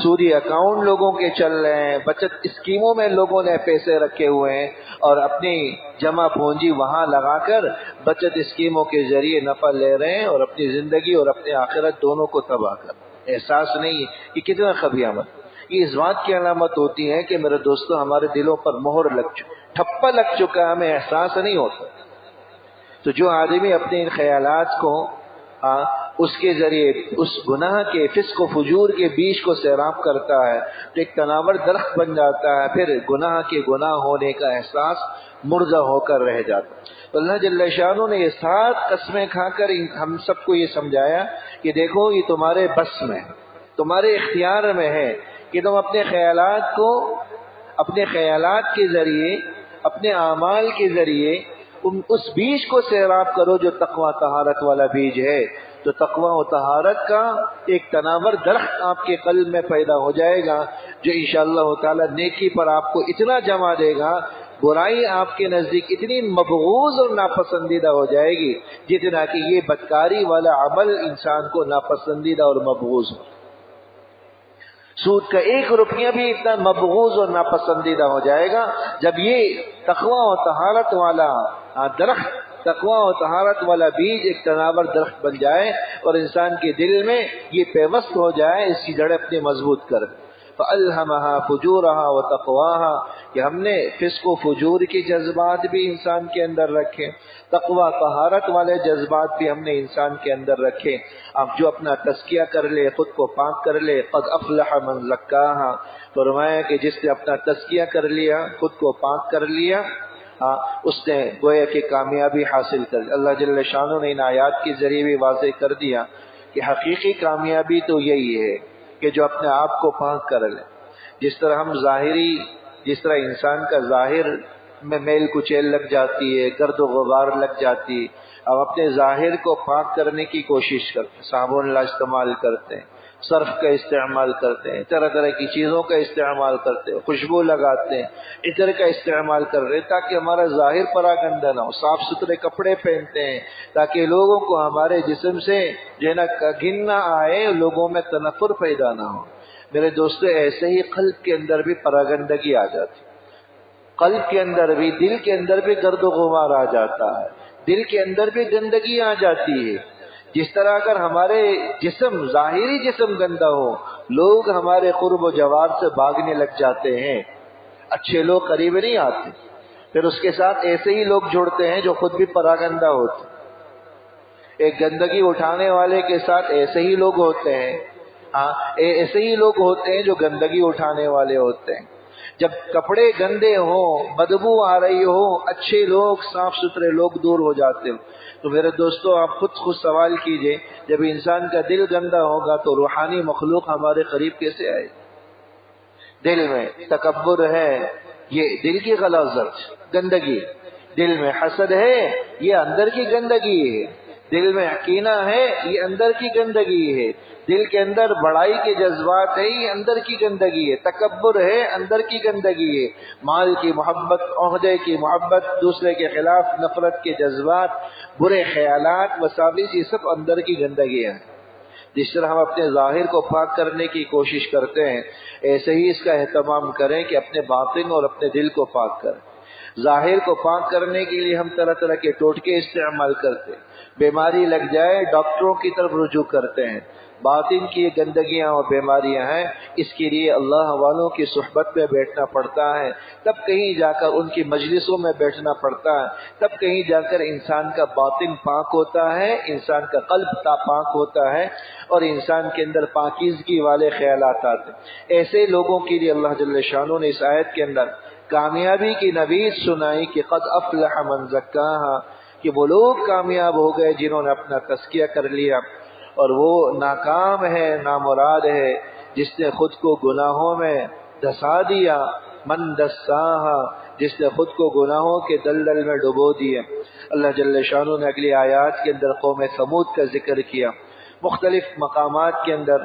سودی اکاؤنٹ لوگوں کے چل رہے ہیں، بچت اسکیموں میں لوگوں نے پیسے رکھے ہوئے ہیں اور اپنی جمع پونجی وہاں لگا کر بچت اسکیموں کے ذریعے نفع لے رہے ہیں اور اپنی زندگی اور اپنی آخرت دونوں کو تباہ کر۔ احساس نہیں کہ کتنا خبی عمل۔ یہ اس بات کی علامت ہوتی ہے کہ میرے دوستو ہمارے دلوں پر مہر ٹھپا لگ چکا ہے، ہمیں احساس نہیں ہوتا۔ تو جو آدمی اپنے ان خیالات کو اس کے ذریعے اس گناہ کے فسق و فجور کے بیج کو سیراب کرتا ہے تو ایک تناور درخت بن جاتا ہے، پھر گناہ کے گناہ ہونے کا احساس مردہ ہو کر رہ جاتا ہے۔ تو اللہ جل شانہ نے یہ 7 قسمیں کھا کر ہم سب کو یہ سمجھایا کہ دیکھو یہ تمہارے بس میں ہے، تمہارے اختیار میں ہے کہ تم اپنے خیالات کو اپنے خیالات کے ذریعے اپنے اعمال کے ذریعے اس بیج کو سیراب کرو جو تقوی طہارت والا بیج ہے۔ تو تقوی و طہارت کا ایک تناور درخت آپ کے قلب میں پیدا ہو جائے گا جو انشاءاللہ تعالی نیکی پر آپ کو اتنا جمع دے گا، برائی آپ کے نزدیک اتنی مبغوض اور ناپسندیدہ ہو جائے گی جتنا کہ یہ بدکاری والا عمل انسان کو ناپسندیدہ اور مبغوض ہو۔ سود کا 1 روپیہ بھی اتنا مبغوض اور ناپسندیدہ ہو جائے گا جب یہ تقوی و طہارت والا درخت، تقوی و طہارت والا بیج ایک تناور درخت بن جائے اور انسان کے دل میں یہ پیوست ہو جائے، اس کی جڑیں اپنی مضبوط کر۔ فَأَلْهَمَهَا فُجُورَهَا وَتَقْوَاهَا کہ ہم نے فسق و فجور کے جذبات بھی انسان کے اندر رکھے، تقوی طہارت والے جذبات بھی ہم نے انسان کے اندر رکھے۔ اب جو اپنا تزکیہ کر لے، خود کو پاک کر لے، قد افلح من زکاها، فرمایا کہ جس نے اپنا تزکیہ کر لیا، خود کو پاک کر لیا، اس نے گویا کہ کامیابی حاصل کر لی۔ اللہ جل شانہ نے ان آیات کے ذریعے بھی واضح کر دیا کہ حقیقی کامیابی تو یہی ہے کہ جو اپنے آپ کو پاک کر لے۔ جس طرح انسان کا ظاہر میں میل کچیل لگ جاتی ہے، گرد و غبار لگ جاتی ہے، اب اپنے ظاہر کو پاک کرنے کی کوشش کرتے ہیں، صابن لا استعمال کرتے ہیں، صرف کا استعمال کرتے ہیں، طرح طرح کی چیزوں کا استعمال کرتے ہیں، خوشبو لگاتے ہیں، عطر کا استعمال کر رہے ہیں تاکہ ہمارا ظاہر پراگندہ نہ ہو، صاف ستھرے کپڑے پہنتے ہیں تاکہ لوگوں کو ہمارے جسم سے جو ہے نا گھن نہ آئے، لوگوں میں تنفر پیدا نہ ہو۔ میرے دوستو ایسے ہی قلب کے اندر بھی پراگندگی آ جاتی، قلب کے اندر بھی، دل کے اندر بھی گرد و غبار آ جاتا ہے، دل کے اندر بھی گندگی آ جاتی ہے۔ جس طرح اگر ہمارے جسم، ظاہری جسم گندا ہو، لوگ ہمارے قرب و جوار سے بھاگنے لگ جاتے ہیں، اچھے لوگ قریب نہیں آتے، پھر اس کے ساتھ ایسے ہی لوگ جڑتے ہیں جو خود بھی پراگندہ ہوتے۔ ایک گندگی اٹھانے والے کے ساتھ ایسے ہی لوگ ہوتے ہیں، ایسے ہی لوگ ہوتے ہیں جو گندگی اٹھانے والے ہوتے ہیں۔ جب کپڑے گندے ہوں، بدبو آ رہی ہو، اچھے لوگ، صاف ستھرے لوگ دور ہو جاتے ہو۔ تو میرے دوستو آپ خود سوال کیجئے، جب انسان کا دل گندا ہوگا تو روحانی مخلوق ہمارے قریب کیسے آئے؟ دل میں تکبر ہے، یہ دل کی غلاظت، گندگی، دل میں حسد ہے، یہ اندر کی گندگی ہے، دل میں کینہ ہے یہ اندر کی گندگی ہے، دل کے اندر بڑائی کے جذبات ہے یہ اندر کی گندگی ہے، تکبر ہے اندر کی گندگی ہے، مال کی محبت، عہدے کی محبت، دوسرے کے خلاف نفرت کے جذبات، برے خیالات، وساوس، یہ سب اندر کی گندگیاں ہیں۔ جس طرح ہم اپنے ظاہر کو پاک کرنے کی کوشش کرتے ہیں، ایسے ہی اس کا اہتمام کریں کہ اپنے باطن اور اپنے دل کو پاک کریں۔ ظاہر کو پاک کرنے کے لیے ہم طرح طرح کے ٹوٹکے استعمال کرتے ہیں، بیماری لگ جائے ڈاکٹروں کی طرف رجوع کرتے ہیں۔ باطن کی یہ گندگیاں اور بیماریاں ہیں، اس کے لیے اللہ والوں کی صحبت میں بیٹھنا پڑتا ہے، تب کہیں جا کر ان کی مجلسوں میں بیٹھنا پڑتا ہے، تب کہیں جا کر انسان کا باطن پاک ہوتا ہے، انسان کا قلب پاک ہوتا ہے اور انسان کے اندر پاکیزگی والے خیالات آتے ہیں۔ ایسے لوگوں کے لیے اللہ جل شانہ نے اس آیت کے اندر کامیابی کی نوید سنائی کہ قد افلح من زکاہا، کہ وہ لوگ کامیاب ہو گئے جنہوں نے اپنا تزکیہ کر لیا، اور وہ ناکام ہے، نامراد ہے جس نے خود کو گناہوں میں دھسا دیا، من دساہا، جس نے خود کو گناہوں کے دلدل میں ڈبو دیا۔ اللہ جل شانہ نے اگلی آیات کے اندر قوم سمود کا ذکر کیا، مختلف مقامات کے اندر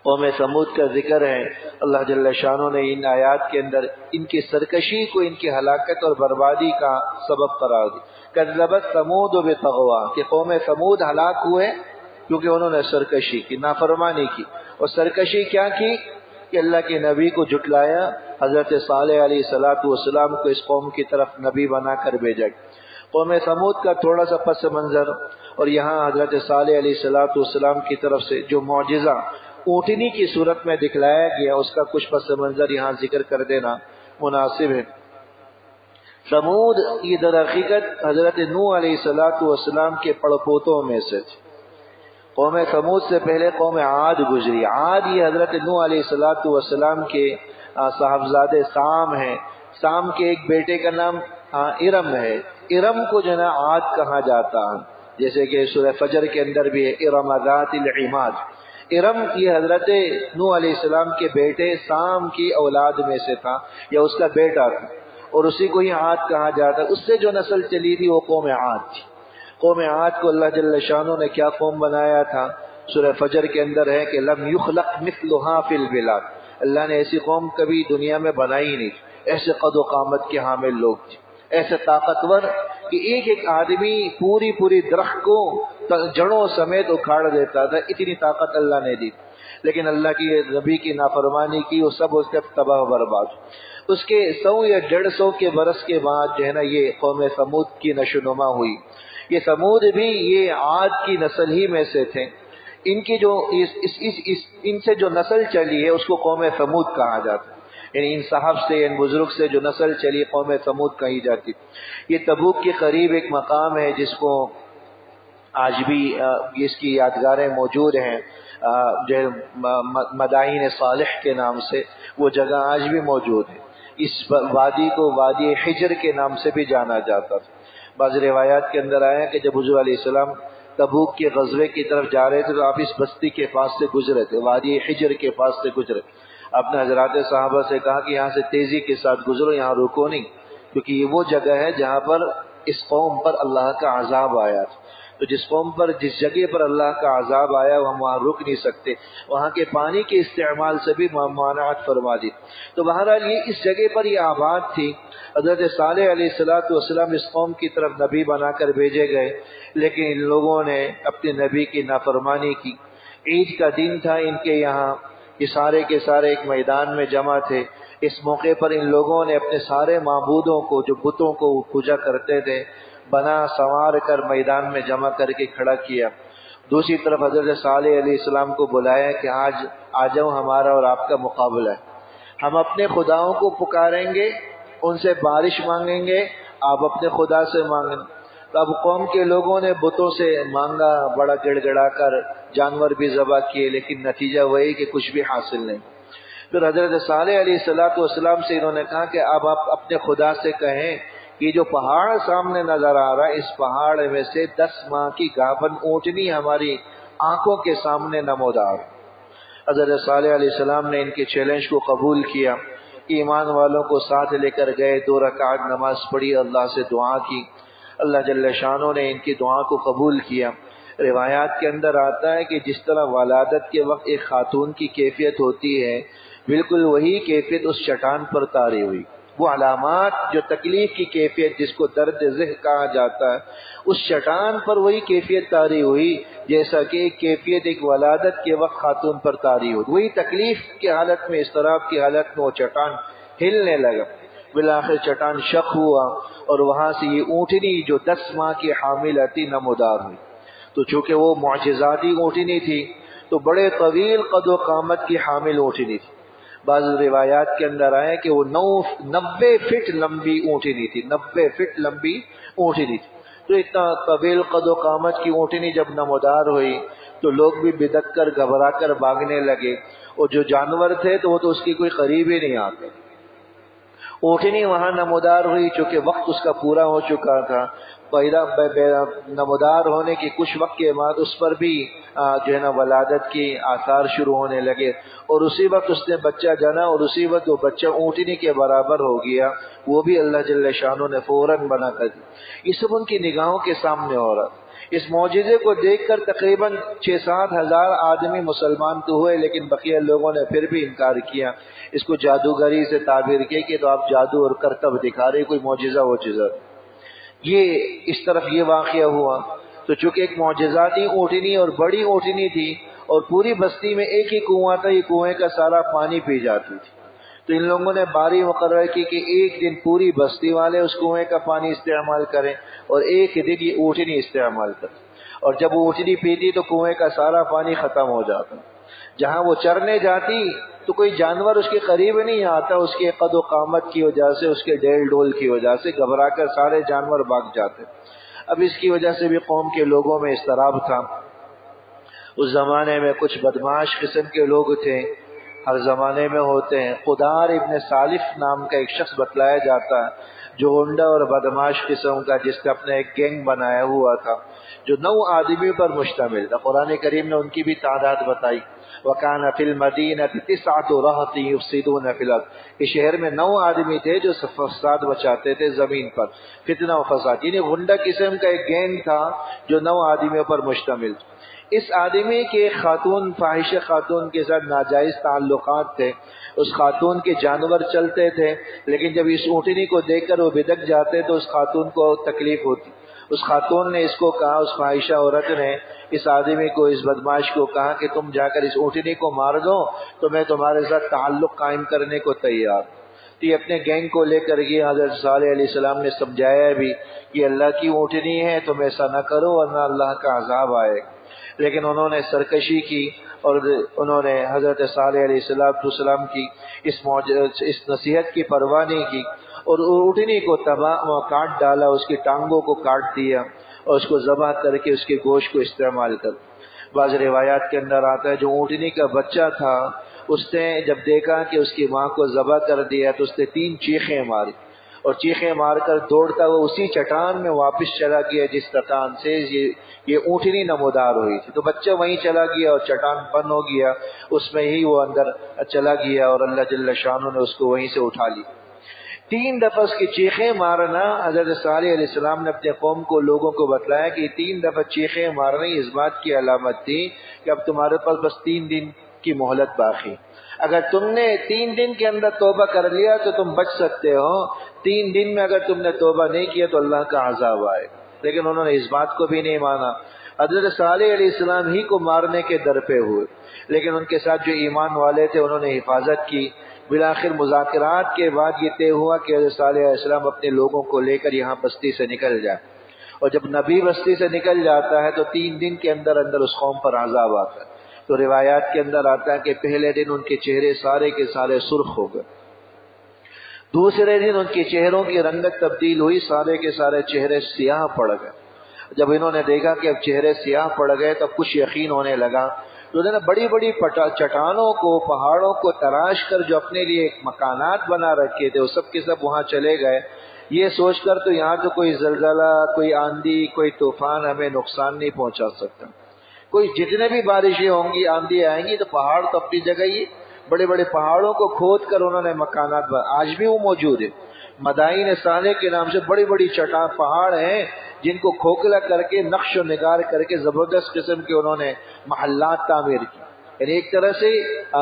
قوم سمود کا ذکر ہے۔ اللہ جل شانہ نے ان آیات کے اندر ان کی سرکشی کو ان کی ہلاکت اور بربادی کا سبب قرار دی۔ کذبت ثمود بطغوا، کہ قوم سمود ہلاک ہوئے کیونکہ انہوں نے سرکشی کی، نافرمانی کی، اور سرکشی کیا کی کہ اللہ کے نبی کو جھٹلایا۔ حضرت صالح علیہ السلام کو اس قوم کی طرف نبی بنا کر بھیجا۔ قوم سمود کا تھوڑا سا پس منظر، اور یہاں حضرت صالح علیہ السلام کی طرف سے جو معجزہ اونٹنی کی صورت میں دکھلایا گیا، اس کا کچھ پس منظر یہاں ذکر کر دینا مناسب ہے۔ سمود یہ در حقیقت حضرت نوح علیہ السلام کے پڑپوتوں میں سے تھے۔ قوم سمود سے پہلے قوم عاد گزری۔ عاد یہ حضرت نوح علیہ السلام کے صاحبزادے سام ہیں۔ سام کے ایک بیٹے کا نام ارم ہے۔ ارم کو جو ہے عاد کہا جاتا ہے، جیسے کہ سورہ فجر کے اندر بھی ہے ارم ذات العماد۔ ارم یہ حضرت نوح علیہ السلام کے بیٹے سام کی اولاد میں سے تھا، یا اس کا بیٹا تھا، اور اسی کو ہی عاد کہا جاتا ہے۔ اس سے جو نسل چلی تھی وہ قوم عاد تھی۔ قوم عاد کو اللہ جل شانہ نے کیا قوم بنایا تھا؟ سورہ فجر کے اندر ہے کہ لم یخلق مثلھا فی البلاد، اللہ نے ایسی قوم کبھی دنیا میں بنائی نہیں، ایسے قد و قامت کے حامل لوگ تھے، ایسے طاقتور کہ ایک ایک آدمی پوری درخت کو جڑوں سمیت اکھاڑ دیتا تھا، اتنی طاقت اللہ نے دی۔ لیکن اللہ کی نبی کی نافرمانی کی، وہ سب اس کے تباہ و برباد۔ اس کے 100 یا 150 کے برس کے بعد جو ہے نا یہ قوم سمود کی نشو نما ہوئی۔ یہ سمود بھی یہ عاد کی نسل ہی میں سے تھے۔ ان کی جو ان سے جو نسل چلی ہے اس کو قوم سمود کہا جاتا ہے، یعنی ان صاحب سے، ان بزرگ سے جو نسل چلی قوم سمود کہی جاتی۔ یہ تبوک کے قریب ایک مقام ہے جس کو آج بھی اس کی یادگاریں موجود ہیں، جو مدائن صالح کے نام سے وہ جگہ آج بھی موجود ہے۔ اس وادی کو وادی حجر کے نام سے بھی جانا جاتا تھا۔ بعض روایات کے اندر آیا کہ جب حضور علیہ السلام تبوک کے غزوے کی طرف جا رہے تھے تو آپ اس بستی کے پاس سے گزرے تھے، وادی حجر کے پاس سے گزرے۔ آپ نے حضرات صحابہ سے کہا کہ یہاں سے تیزی کے ساتھ گزرو، یہاں رکو نہیں، کیونکہ یہ وہ جگہ ہے جہاں پر اس قوم پر اللہ کا عذاب آیا تھا۔ تو جس قوم پر، جس جگہ پر اللہ کا عذاب آیا ہم وہاں رک نہیں سکتے، وہاں کے پانی کے استعمال سے بھی ممانعت فرما دی۔ تو بہرحال یہ اس جگہ پر یہ آباد تھی۔ حضرت صالح علیہ السلام اس قوم کی طرف نبی بنا کر بھیجے گئے، لیکن ان لوگوں نے اپنے نبی کی نافرمانی کی۔ عید کا دن تھا ان کے یہاں، یہ سارے کے سارے ایک میدان میں جمع تھے۔ اس موقع پر ان لوگوں نے اپنے سارے معبودوں کو، جو بتوں کو پوجا کرتے تھے، بنا سنوار کر میدان میں جمع کر کے کھڑا کیا۔ دوسری طرف حضرت صالح علیہ السلام کو بلایا کہ آج آ جاؤ، ہمارا اور آپ کا مقابلہ ہے، ہم اپنے خداؤں کو پکاریں گے، ان سے بارش مانگیں گے، آپ اپنے خدا سے مانگیں۔ تو اب قوم کے لوگوں نے بتوں سے مانگا، بڑا گڑ گڑا کر جانور بھی ذبح کیے، لیکن نتیجہ وہی کہ کچھ بھی حاصل نہیں۔ پھر حضرت صالح علیہ السلام سے انہوں نے کہا کہ اب آپ اپنے خدا سے کہیں کہ جو پہاڑ سامنے نظر آ رہا ہے، اس پہاڑ میں سے 10 ماہ کی گابن اونٹنی ہماری آنکھوں کے سامنے نمودار۔ حضرت صالح علیہ السلام نے ان کے چیلنج کو قبول کیا، ایمان والوں کو ساتھ لے کر گئے، 2 رکعت نماز پڑھی، اللہ سے دعا کی۔ اللہ جل شانہ نے ان کی دعا کو قبول کیا۔ روایات کے اندر آتا ہے کہ جس طرح ولادت کے وقت ایک خاتون کی کیفیت ہوتی ہے، بالکل وہی کیفیت اس چٹان پر طاری ہوئی۔ وہ علامات جو تکلیف کی کیفیت جس کو درد ذہ کہا جاتا ہے، اس چٹان پر وہی کیفیت طاری ہوئی جیسا کہ ایک کیفیت ایک ولادت کے وقت خاتون پر طاری ہوئی۔ وہی تکلیف کی حالت میں، اضطراب کی حالت میں وہ چٹان ہلنے لگا۔ بالآخر چٹان شق ہوا اور وہاں سے یہ اونٹنی جو 10 ماہ کی حامل تھی نمودار ہوئی۔ تو چونکہ وہ معجزاتی اونٹنی تھی تو بڑے طویل قد و قامت کی حامل اونٹنی تھی۔ بعض روایات کے اندر آئے کہ وہ 90 فٹ لمبی اونٹنی تھی، 90 فٹ لمبی اونٹنی تھی۔ تو اتنا طویل قد و قامت کی اونٹنی جب نمودار ہوئی تو لوگ بھی بدک کر گھبرا کر بھاگنے لگے، اور جو جانور تھے تو وہ تو اس کی کوئی قریب ہی نہیں آتے۔ اونٹنی وہاں نمودار ہوئی، چونکہ وقت اس کا پورا ہو چکا تھا۔ نمودار ہونے کے کچھ وقت کے بعد اس پر بھی جو ہے نا ولادت کی آثار شروع ہونے لگے، اور اسی وقت اس نے بچہ جنا، اور اسی وقت وہ بچہ اونٹنی کے برابر ہو گیا، وہ بھی اللہ جل شانہ نے فوراً بنا کر دیا۔ یہ سب ان کی نگاہوں کے سامنے ہو رہا۔ اس معجزے کو دیکھ کر تقریباً 6-7 ہزار آدمی مسلمان تو ہوئے، لیکن بقیہ لوگوں نے پھر بھی انکار کیا۔ اس کو جادوگری سے تعبیر کی کہ تو آپ جادو اور کرتب دکھا رہے، کوئی معجزہ وجزہ۔ یہ اس طرف یہ واقعہ ہوا تو چونکہ ایک معجزاتی اونٹنی اور بڑی اونٹنی تھی، اور پوری بستی میں ایک ہی کنواں تھا، یہ کنویں کا سارا پانی پی جاتی تھی، تو ان لوگوں نے باری مقرر کی کہ ایک دن پوری بستی والے اس کنویں کا پانی استعمال کریں اور ایک دن یہ اونٹنی استعمال کریں، اور جب وہ اونٹنی پیتی تو کنویں کا سارا پانی ختم ہو جاتا۔ جہاں وہ چرنے جاتی تو کوئی جانور اس کے قریب نہیں آتا، اس کے قد و قامت کی وجہ سے، اس کے ڈیل ڈول کی وجہ سے گھبرا کر سارے جانور بھاگ جاتے۔ اب اس کی وجہ سے بھی قوم کے لوگوں میں اضطراب تھا۔ اس زمانے میں کچھ بدماش قسم کے لوگ تھے، ہر زمانے میں ہوتے ہیں۔ قدار ابن سالف نام کا ایک شخص بتلایا جاتا ہے، جو غنڈہ اور بدماش قسم کا، جس نے اپنا ایک گینگ بنایا ہوا تھا جو 9 آدمیوں پر مشتمل تھا۔ قرآن کریم نے ان کی بھی تعداد بتائی، وَكَانَ فِي الْمَدِينَةِ 9 رَهْطٍ يُفْسِدُونَ فِي الْأَرْضِ۔ اس شہر میں 9 آدمی تھے جو فساد بچاتے تھے زمین پر، فتنہ و فساد، یعنی غنڈہ قسم کا ایک گینگ تھا جو 9 آدمیوں پر مشتمل تھا۔ اس آدمی کے خاتون، فاحشہ خاتون کے ساتھ ناجائز تعلقات تھے۔ اس خاتون کے جانور چلتے تھے، لیکن جب اس اونٹنی کو دیکھ کر وہ بدک جاتے تو اس خاتون کو تکلیف ہوتی۔ اس خاتون نے اس کو کہا، اس فاحشہ عورت نے اس آدمی کو، اس بدماش کو کہا کہ تم جا کر اس اونٹنی کو مار دو تو میں تمہارے ساتھ تعلق قائم کرنے کو تیار۔ تو یہ اپنے گینگ کو لے کر گیا۔ حضرت صالح علیہ السلام نے سمجھایا بھی کہ اللہ کی اونٹنی ہے، تم ایسا نہ کرو ورنہ اللہ کا عذاب آئے گا، لیکن انہوں نے سرکشی کی اور انہوں نے حضرت صالح علیہ السلام کی اس نصیحت کی پرواہ نہیں کی، اور اونٹنی کو کاٹ ڈالا، اس کی ٹانگوں کو کاٹ دیا اور اس کو ذبح کر کے اس کے گوشت کو استعمال کر۔ بعض روایات کے اندر آتا ہے جو اونٹنی کا بچہ تھا، اس نے جب دیکھا کہ اس کی ماں کو ذبح کر دیا تو اس نے 3 چیخیں ماری، اور چیخیں مار کر دوڑتا وہ اسی چٹان میں واپس چلا گیا جس چٹان سے یہ اونٹنی نمودار ہوئی تھی۔ تو بچہ وہیں چلا گیا اور چٹان بند ہو گیا، اس میں ہی وہ اندر چلا گیا، اور اللہ جل شانہ نے اس کو وہیں سے اٹھا لی۔ 3 دفعہ اس کی چیخیں مارنا، حضرت صالح علیہ السلام نے اپنے قوم کو، لوگوں کو بتلایا کہ 3 دفعہ چیخیں مارنا اس بات کی علامت تھی کہ اب تمہارے پاس بس 3 دن کی مہلت باقی، اگر تم نے 3 دن کے اندر توبہ کر لیا تو تم بچ سکتے ہو، 3 دن میں اگر تم نے توبہ نہیں کیا تو اللہ کا عذاب آئے۔ لیکن انہوں نے اس بات کو بھی نہیں مانا۔ حضرت صالح علیہ السلام ہی کو مارنے کے در پہ ہوئے، لیکن ان کے ساتھ جو ایمان والے تھے انہوں نے حفاظت کی۔ بالآخر مذاکرات کے بعد یہ طے ہوا کہ حضرت صالح علیہ السلام اپنے لوگوں کو لے کر یہاں بستی سے نکل جائے، اور جب نبی بستی سے نکل جاتا ہے تو 3 دن کے اندر اندر اس قوم پر عذاب آتا ہے۔ تو روایات کے اندر آتا ہے کہ پہلے دن ان کے چہرے سارے کے سارے سرخ ہو گئے، دوسرے دن ان کے چہروں کی رنگت تبدیل ہوئی، سارے کے سارے چہرے سیاہ پڑ گئے۔ جب انہوں نے دیکھا کہ اب چہرے سیاہ پڑ گئے تو کچھ یقین ہونے لگا، تو انہوں نے بڑی بڑی چٹانوں کو، پہاڑوں کو تراش کر جو اپنے لیے مکانات بنا رکھے تھے وہ سب کے سب وہاں چلے گئے، یہ سوچ کر تو یہاں تو کوئی زلزلہ، کوئی آندھی، کوئی طوفان ہمیں نقصان نہیں پہنچا سکتا۔ کوئی جتنے بھی بارشیں ہوں گی، آندھی آئیں گی، تو پہاڑ تو اپنی جگہ ہی، بڑے بڑے پہاڑوں کو کھود کر انہوں نے مکانات آج بھی وہ موجود ہے۔ مدائن صالح کے نام سے بڑی بڑی چٹان پہاڑ ہیں جن کو کھوکھلا کر کے نقش و نگار کر کے زبردست قسم کے انہوں نے محلات تعمیر کی. یعنی ایک طرح سے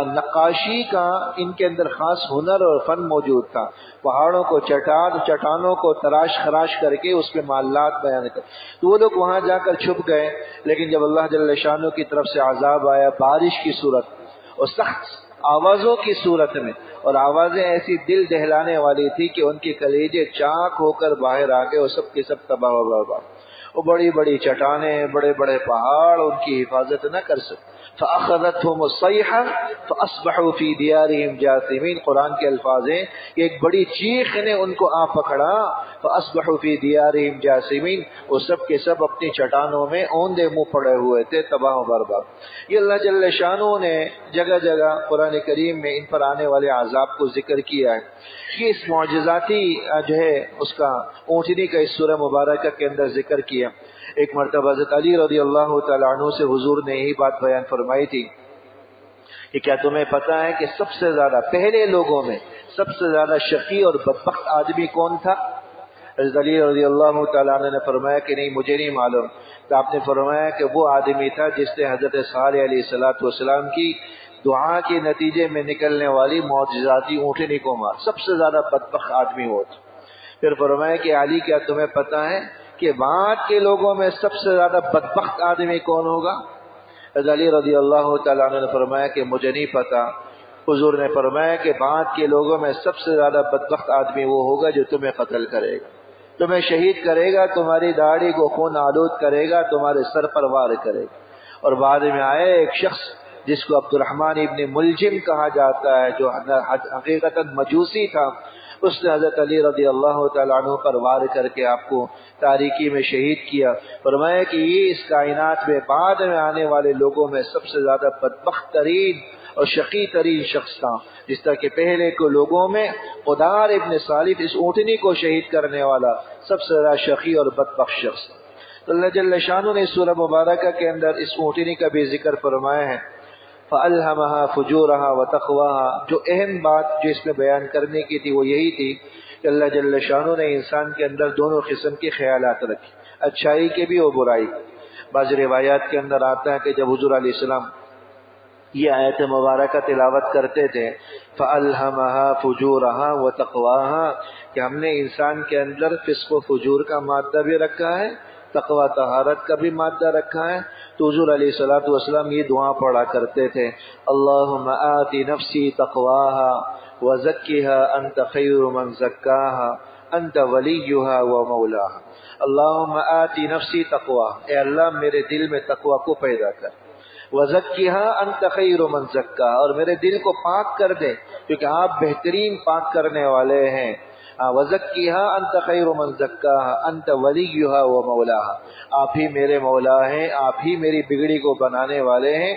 نقاشی کا ان کے اندر خاص ہنر اور فن موجود تھا. پہاڑوں کو چٹانوں کو تراش خراش کر کے اس پہ محلات بیان کر. تو وہ لوگ وہاں جا کر چھپ گئے، لیکن جب اللہ جل شانہ کی طرف سے عذاب آیا بارش کی صورت اور سخت آوازوں کی صورت میں، اور آوازیں ایسی دل دہلانے والی تھی کہ ان کے کلیجے چاک ہو کر باہر آ گئے اور سب کے سب تباہ و برباد. وہ بڑی بڑی چٹانیں، بڑے بڑے پہاڑ ان کی حفاظت نہ کر سکے. فَأَخَذَتْهُمُ الصَّيْحَةُ فَأَصْبَحُوا فِي دِيَارِهِمْ جَاثِمِينَ. قرآن کے الفاظ ہیں کہ ایک بڑی چیخ نے ان کو آ پکڑا. فَأَصْبَحُوا فِي دِيَارِهِمْ جَاثِمِينَ. وہ سب کے سب اپنی چٹانوں میں اوندے منہ پڑے ہوئے تھے، تباہ و برباد. یہ اللہ جل شانہ نے جگہ جگہ قرآن کریم میں ان پر آنے والے عذاب کو ذکر کیا ہے. یہ اس معجزاتی جو ہے اس کا اونٹنی کا اس سورہ مبارکہ کے اندر ذکر کیا. ایک مرتبہ حضرت علی رضی اللہ تعالیٰ عنہ سے حضور نے یہی بات بیان فرمائی تھی کہ کیا تمہیں پتہ ہے کہ سب سے زیادہ پہلے لوگوں میں سب سے زیادہ شقی اور بدبخت آدمی کون تھا؟ حضرت علی رضی اللہ تعالیٰ عنہ نے فرمایا کہ نہیں، مجھے نہیں معلوم. تو آپ نے فرمایا کہ وہ آدمی تھا جس نے حضرت صالح علیہ السلام کی دعا کے نتیجے میں نکلنے والی معجزاتی اونٹنی کو مار. سب سے زیادہ بدبخت آدمی وہ تھا. پھر فرمایا کہ علی کیا تمہیں پتہ ہے کہ بعد کے لوگوں میں سب سے زیادہ بدبخت آدمی کون ہوگا؟ حضرت علی رضی اللہ تعالیٰ عنہ نے فرمایا کہ مجھے نہیں پتا. حضور نے فرمایا کہ بعد کے لوگوں میں سب سے زیادہ بدبخت آدمی وہ ہوگا جو تمہیں قتل کرے گا، تمہیں شہید کرے گا، تمہاری داڑھی کو خون آلود کرے گا، تمہارے سر پر وار کرے گا. اور بعد میں آئے ایک شخص جس کو عبد الرحمن ابن ملجم کہا جاتا ہے، جو حقیقتاً مجوسی تھا. اس نے حضرت علی رضی اللہ تعالیٰ عنہ پر وار کر کے آپ کو تاریکی میں شہید کیا. فرمایا کہ یہ اس کائنات میں بعد میں آنے والے لوگوں میں سب سے زیادہ بدبخت ترین اور شقی ترین شخص تھا. جس طرح کہ پہلے کے لوگوں میں قدار ابن صالح اس اونٹنی کو شہید کرنے والا سب سے زیادہ شقی اور بدبخت شخص. تو اللہ جل شانہ نے سورہ مبارکہ کے اندر اس اونٹنی کا بھی ذکر فرمایا ہے. فَأَلْهَمَهَا فُجُورَهَا وَتَقْوَاهَا. جو اہم بات جو اس میں بیان کرنے کی تھی وہ یہی تھی کہ اللہ جل شانہ نے انسان کے اندر دونوں قسم کے خیالات رکھے، اچھائی کے بھی اور برائی. بعض روایات کے اندر آتا ہے کہ جب حضور علیہ السلام یہ آیت مبارکہ تلاوت کرتے تھے فَأَلْهَمَهَا فُجُورَهَا وَتَقْوَاهَا، کہ ہم نے انسان کے اندر فسق و فجور کا مادہ بھی رکھا ہے، تقوی طہارت کا بھی مادہ رکھا ہے. تو حضور علیہ الصلوۃ والسلام یہ دعا پڑھا کرتے تھے، اللہم آتی نفسی تقواها وزکها انت خیر من زکاها انت ولیها ومولاها. اللہم آتی نفسی تقواها، اے اللہ میرے دل میں تقوی کو پیدا کر، وزکها انت خیر من زکاها، اور میرے دل کو پاک کر دے کیونکہ آپ بہترین پاک کرنے والے ہیں. وَزَكِّهَا أَنْتَ خَيْرُ مَنْ زَكَّاهَا أَنْتَ وَلِيُّهَا وَمَوْلَاهَا. آپ ہی میرے مولا ہیں، آپ ہی میری بگڑی کو بنانے والے ہیں.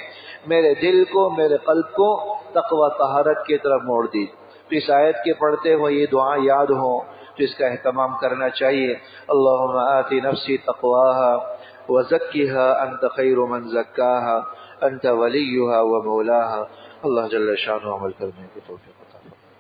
میرے دل کو، میرے قلب کو تقوی طہارت کی طرف موڑ دی. تو اس آیت کے پڑھتے ہوئے یہ دعا یاد ہو تو اس کا اہتمام کرنا چاہیے. اللہم آتی نفسی تقواها وزکها انت خیر من زکاها انت ولیها ومولاها. اللہ جل شانہ عمل کرنے کی توفیق عطا فرمائے.